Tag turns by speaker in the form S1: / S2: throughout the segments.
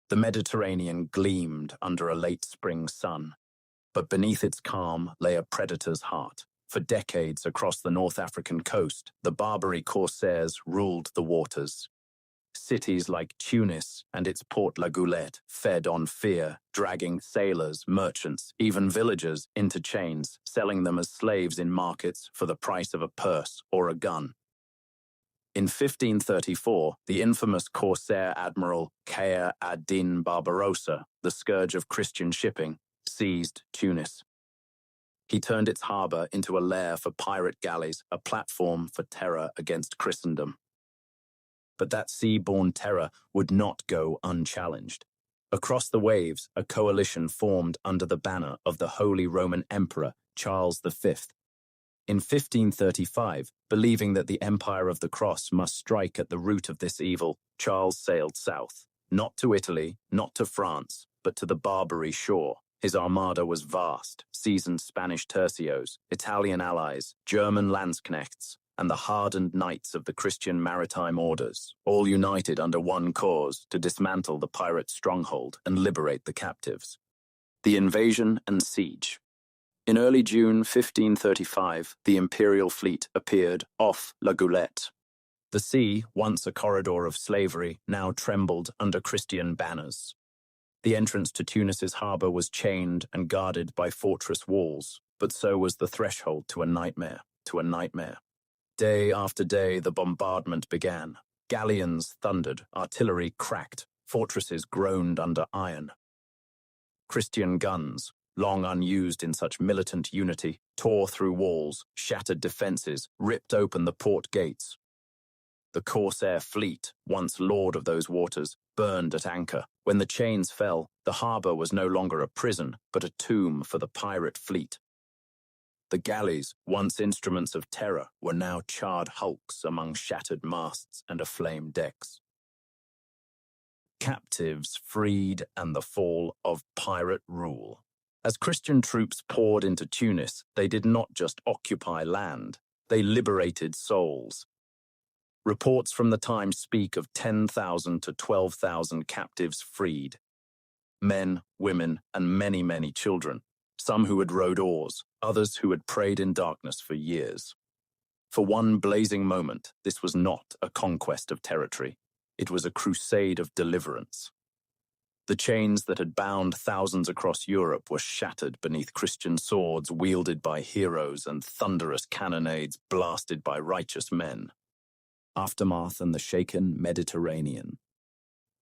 S1: The Mediterranean gleamed under a late spring sun, but beneath its calm lay a predator's heart. For decades across the North African coast, the Barbary corsairs ruled the waters. Cities like Tunis and its port La Goulette fed on fear, dragging sailors, merchants, even villagers into chains, selling them as slaves in markets for the price of a purse or a gun. In 1534, the infamous corsair admiral Khayr ad-Din Barbarossa, the scourge of Christian shipping, seized Tunis. He turned its harbour into a lair for pirate galleys, a platform for terror against Christendom. But that sea-borne terror would not go unchallenged. Across the waves, a coalition formed under the banner of the Holy Roman Emperor Charles V. In 1535, believing that the Empire of the Cross must strike at the root of this evil, Charles sailed south, not to Italy, not to France, but to the Barbary shore. His armada was vast, seasoned Spanish tercios, Italian allies, German landsknechts, and the hardened knights of the Christian maritime orders, all united under one cause to dismantle the pirate stronghold and liberate the captives. The invasion and siege. In early June 1535, the imperial fleet appeared off La Goulette. The sea, once a corridor of slavery, now trembled under Christian banners. The entrance to Tunis's harbour was chained and guarded by fortress walls, but so was the threshold to a nightmare. Day after day, the bombardment began. Galleons thundered, artillery cracked, fortresses groaned under iron. Christian guns, long unused in such militant unity, tore through walls, shattered defences, ripped open the port gates. The corsair fleet, once lord of those waters, burned at anchor. When the chains fell, the harbour was no longer a prison, but a tomb for the pirate fleet. The galleys, once instruments of terror, were now charred hulks among shattered masts and aflame decks. Captives freed and the fall of pirate rule. As Christian troops poured into Tunis, they did not just occupy land, they liberated souls. Reports from the time speak of 10,000 to 12,000 captives freed. Men, women, and many, many children. Some who had rowed oars, others who had prayed in darkness for years. For one blazing moment, this was not a conquest of territory. It was a crusade of deliverance. The chains that had bound thousands across Europe were shattered beneath Christian swords wielded by heroes and thunderous cannonades blasted by righteous men. Aftermath and the shaken Mediterranean.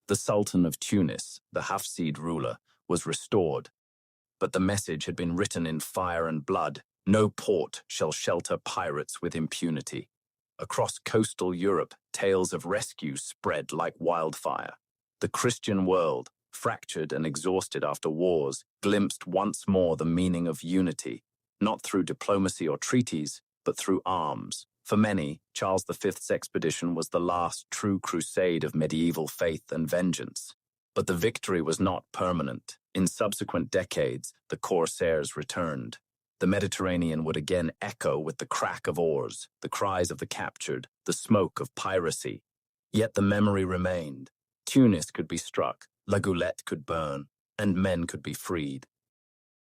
S1: The Sultan of Tunis, the Hafsid ruler, was restored, but the message had been written in fire and blood: no port shall shelter pirates with impunity. Across coastal Europe, tales of rescue spread like wildfire. The Christian world, fractured and exhausted after wars, glimpsed once more the meaning of unity, not through diplomacy or treaties, but through arms. For many, Charles V's expedition was the last true crusade of medieval faith and vengeance. But the victory was not permanent. In subsequent decades, the corsairs returned. The Mediterranean would again echo with the crack of oars, the cries of the captured, the smoke of piracy. Yet the memory remained. Tunis could be struck, La Goulette could burn, and men could be freed.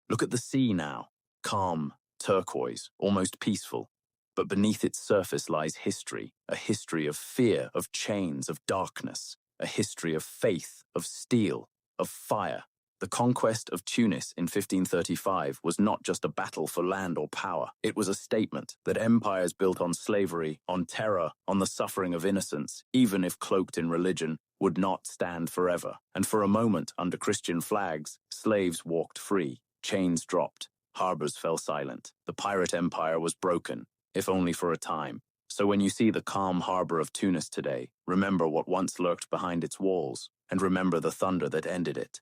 S1: Look at the sea now, calm, turquoise, almost peaceful. But beneath its surface lies history, a history of fear, of chains, of darkness, a history of faith, of steel, of fire. The conquest of Tunis in 1535 was not just a battle for land or power. It was a statement that empires built on slavery, on terror, on the suffering of innocents, even if cloaked in religion, would not stand forever. And for a moment, under Christian flags, slaves walked free, chains dropped, harbors fell silent. The pirate empire was broken, if only for a time. So when you see the calm harbor of Tunis today, remember what once lurked behind its walls, and remember the thunder that ended it.